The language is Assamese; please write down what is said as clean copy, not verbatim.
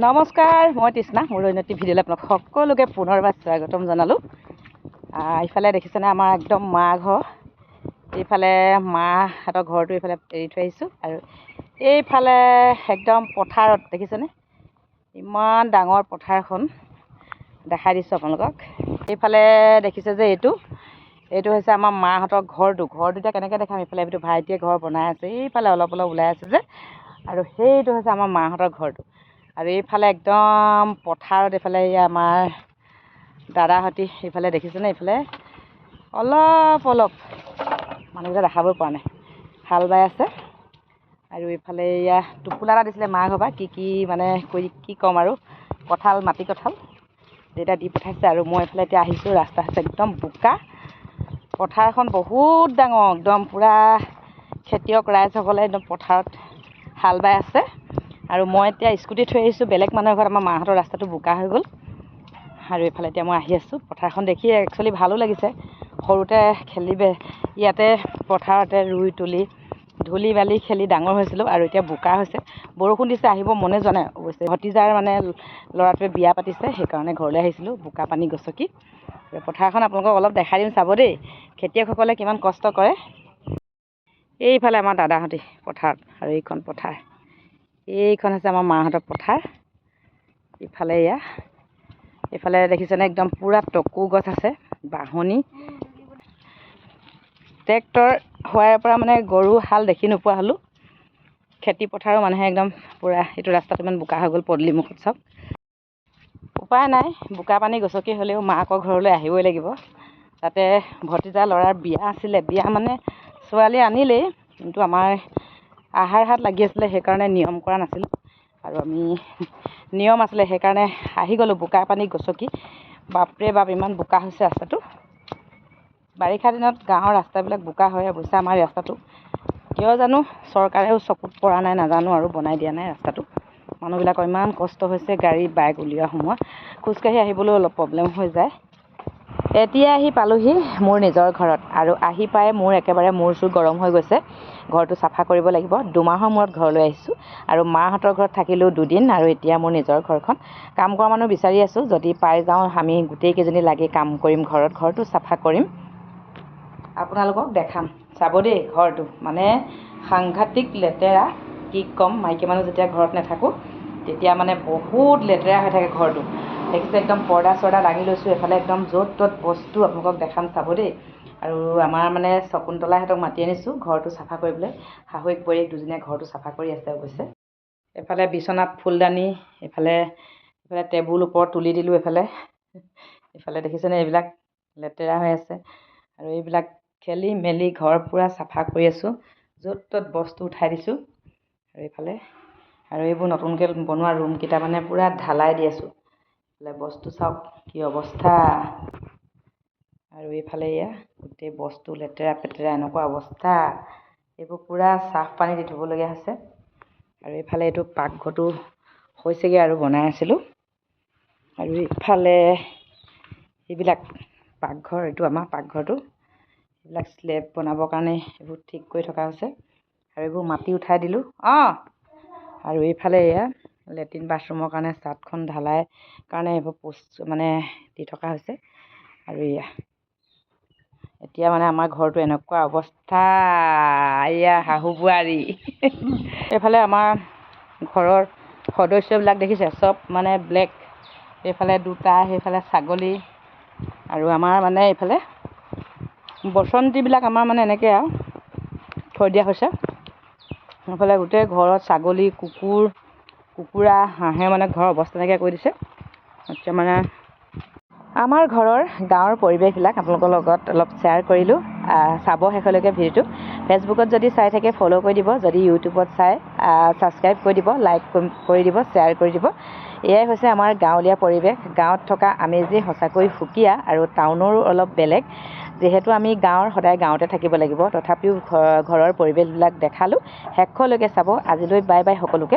নমস্কাৰ, মই তৃষ্ণা। মোৰ উন্নতি ভিডিঅ'লৈ আপোনাক সকলোকে পুনৰবাৰ স্বাগতম জনালোঁ। ইফালে দেখিছেনে আমাৰ একদম মা ঘৰ। এইফালে মাহঁতৰ ঘৰটো এইফালে এৰি থৈ আহিছোঁ আৰু এইফালে একদম পথাৰত দেখিছেনে ইমান ডাঙৰ পথাৰখন দেখাই দিছোঁ আপোনালোকক। এইফালে দেখিছে যে এইটো হৈছে আমাৰ মাহঁতৰ ঘৰটো এতিয়া কেনেকৈ দেখাম। এইফালে এইটো ভাইটিয়ে ঘৰ বনাই আছে, এইফালে অলপ ওলাই আছে যে, আৰু সেইটো হৈছে আমাৰ মাহঁতৰ ঘৰটো। আৰু এইফালে একদম পথাৰত এইফালে আমাৰ দাদাহঁতি এইফালে দেখিছেনে, এইফালে অলপ মানুহবিলাক দেখাবই পৰা নাই, হাল বাই আছে। আৰু এইফালে টোপোলা এটা দিছিলে মা ঘৰ পৰা কি মানে কি ক'ম আৰু মাটি কঁঠাল দেউতা দি পঠাইছে। আৰু মই এইফালে এতিয়া আহিছোঁ, ৰাস্তা আছে একদম বোকা, পথাৰখন বহুত ডাঙৰ, একদম পূৰা খেতিয়ক ৰাইজসকলে একদম পথাৰত হাল বাই আছে। আৰু মই এতিয়া স্কুটি থৈ আহিছোঁ বেলেগ মানুহৰ ঘৰত। আমাৰ মাহঁতৰ ৰাস্তাটো বোকা হৈ গ'ল আৰু এইফালে এতিয়া মই আহি আছোঁ। পথাৰখন দেখি একচুৱেলি ভালো লাগিছে। সৰুতে ইয়াতে পথাৰতে ৰুই তুলি ধূলি বালি খেলি ডাঙৰ হৈছিলোঁ, আৰু এতিয়া বোকা হৈছে, বৰষুণ দিছে, আহিব মনে যোৱা নাই অৱশ্যে। ভতিজাৰ মানে ল'ৰাটোৱে বিয়া পাতিছে, সেইকাৰণে ঘৰলৈ আহিছিলোঁ বোকা পানী গছকি। পথাৰখন আপোনালোকক অলপ দেখাই দিম, চাব দেই, খেতিয়কসকলে কিমান কষ্ট কৰে। এইফালে আমাৰ দাদাহঁতি পথাৰত, আৰু এইখন পথাৰ, এইখন হৈছে আমাৰ মাহঁতৰ পথাৰ। এইফালে দেখিছেনে একদম পূৰা টকৌ গছ আছে, বাঁহনি। ট্ৰেক্টৰ হোৱাৰ পৰা মানে গৰু হাল দেখি নোপোৱা হ'লোঁ। খেতি পথাৰৰ মানুহে একদম পূৰা এইটো ৰাস্তাটো ইমান বোকা হৈ গ'ল পদূলিমুখত চাওক। উপায় নাই, বোকা পানী গছকি হ'লেও মাকৰ ঘৰলৈ আহিবই লাগিব। তাতে ভতিজা ল'ৰাৰ বিয়া আছিলে, বিয়া মানে ছোৱালী আনিলেই, কিন্তু আমাৰ আহাৰ হাত লাগি আছিলে, সেইকাৰণে নিয়ম কৰা নাছিলোঁ। আৰু আমি নিয়ম আছিলে সেইকাৰণে আহি গ'লোঁ বোকা পানী গছকি। বাপৰে বাপ, ইমান বোকা হৈছে ৰাস্তাটো। বাৰিষা দিনত গাঁৱৰ ৰাস্তাবিলাক বোকা হয় অৱশ্যে। আমাৰ ৰাস্তাটো কিয় জানো চৰকাৰেও চকুত পৰা নাই, নাজানো, আৰু বনাই দিয়া নাই ৰাস্তাটো। মানুহবিলাকৰ ইমান কষ্ট হৈছে, গাড়ী বাইক উলিওৱা সোমোৱা, খোজকাঢ়ি আহিবলৈ অলপ প্ৰব্লেম হৈ যায়। এতিয়া আহি পালোহি মোৰ নিজৰ ঘৰত, আৰু আহি পাই মোৰ একেবাৰে মূৰ চুৰ গৰম হৈ গৈছে। ঘৰটো চাফা কৰিব লাগিব। 2 মাহৰ মূৰত ঘৰলৈ আহিছোঁ, আৰু মাহঁতৰ ঘৰত থাকিলোঁ 2 দিন, আৰু এতিয়া মোৰ নিজৰ ঘৰখন কাম কৰা মানুহ বিচাৰি আছোঁ। যদি পাই যাওঁ আমি গোটেইকেইজনী লাগি কাম কৰিম, ঘৰটো চাফা কৰিম, আপোনালোকক দেখাম, চাব দেই। ঘৰটো মানে সাংঘাতিক লেতেৰা, কি ক'ম। মাইকী মানুহ যেতিয়া ঘৰত নাথাকোঁ তেতিয়া মানে বহুত লেতেৰা হৈ থাকে ঘৰটো। দেখিছে একদম পৰ্দা চৰ্দা দাঙি লৈছোঁ, এফালে একদম য'ত ত'ত বস্তু আপোনালোকক দেখাম, চাব দেই। আৰু আমাৰ মানে শকুন্তলাহঁতক মাতি আনিছোঁ ঘৰটো চাফা কৰিবলৈ। শাহুৱেক বোৱাৰীয়েক দুজনীয়ে ঘৰটো চাফা কৰি আছে অৱশ্যে। এফালে বিচনাত ফুলদানি, এইফালে টেবুল ওপৰত তুলি দিলোঁ। এইফালে দেখিছেনে এইবিলাক লেতেৰা হৈ আছে, আৰু এইবিলাক খেলি মেলি ঘৰ পূৰা চাফা কৰি আছোঁ, য'ত ত'ত বস্তু উঠাই দিছোঁ। আৰু এইবোৰ নতুনকৈ বনোৱা ৰুমকেইটা মানে পূৰা ঢালাই দি আছোঁ। বস্তু চাওক কি অৱস্থা, আৰু এইফালে গোটেই বস্তু লেতেৰা পেতেৰা এনেকুৱা অৱস্থা। এইবোৰ পূৰা চাফ পানী দি ধুবলগীয়া হৈছে। আৰু এইফালে এইটো পাকঘৰটো হৈছেগৈ আৰু বনাই আছিলোঁ। আৰু ইফালে এইবিলাক পাকঘৰ, এইটো আমাৰ পাকঘৰটো, এইবিলাক স্লেব বনাবৰ কাৰণে এইবোৰ ঠিক কৰি থকা হৈছে, আৰু এইবোৰ মাটি উঠাই দিলোঁ। আৰু এইফালে লেট্ৰিন বাথৰুমৰ কাৰণে ছাদখন ঢালাই কাৰণে এইবোৰ মানে দি থকা হৈছে। আৰু এতিয়া মানে আমাৰ ঘৰটো এনেকুৱা অৱস্থা, শাহু বোৱাৰী। এইফালে আমাৰ ঘৰৰ সদস্যবিলাক দেখিছে, চব মানে ব্লেক। এইফালে 2টা, সেইফালে ছাগলী, আৰু আমাৰ মানে এইফালে বসন্তীবিলাক আমাৰ মানে এনেকৈ আৰু থৈ দিয়া হৈছে। এইফালে গোটেই ঘৰত ছাগলী, কুকুৰা, হাঁহে মানে ঘৰৰ অৱস্থা নাইকিয়া কৰি দিছে। এতিয়া মানে আমাৰ ঘৰৰ গাঁৱৰ পৰিৱেশবিলাক আপোনালোকৰ লগত অলপ শ্বেয়াৰ কৰিলোঁ। চাব শেষলৈকে ভিডিঅ'টো। ফেচবুকত যদি চাই থাকে ফ'ল' কৰি দিব, যদি ইউটিউবত চাই ছাবস্ক্ৰাইব কৰি দিব, লাইক কৰি দিব, শ্বেয়াৰ কৰি দিব। এয়াই হৈছে আমাৰ গাঁৱলীয়া পৰিৱেশ। গাঁৱত থকা আমেজেই সঁচাকৈ সুকীয়া, আৰু টাউনৰো অলপ বেলেগ। যিহেতু আমি সদায় গাঁৱতে থাকিব লাগিব, তথাপিও ঘৰৰ পৰিৱেশবিলাক দেখালোঁ। শেষলৈকে চাব। আজিলৈ বাই বাই সকলোকে।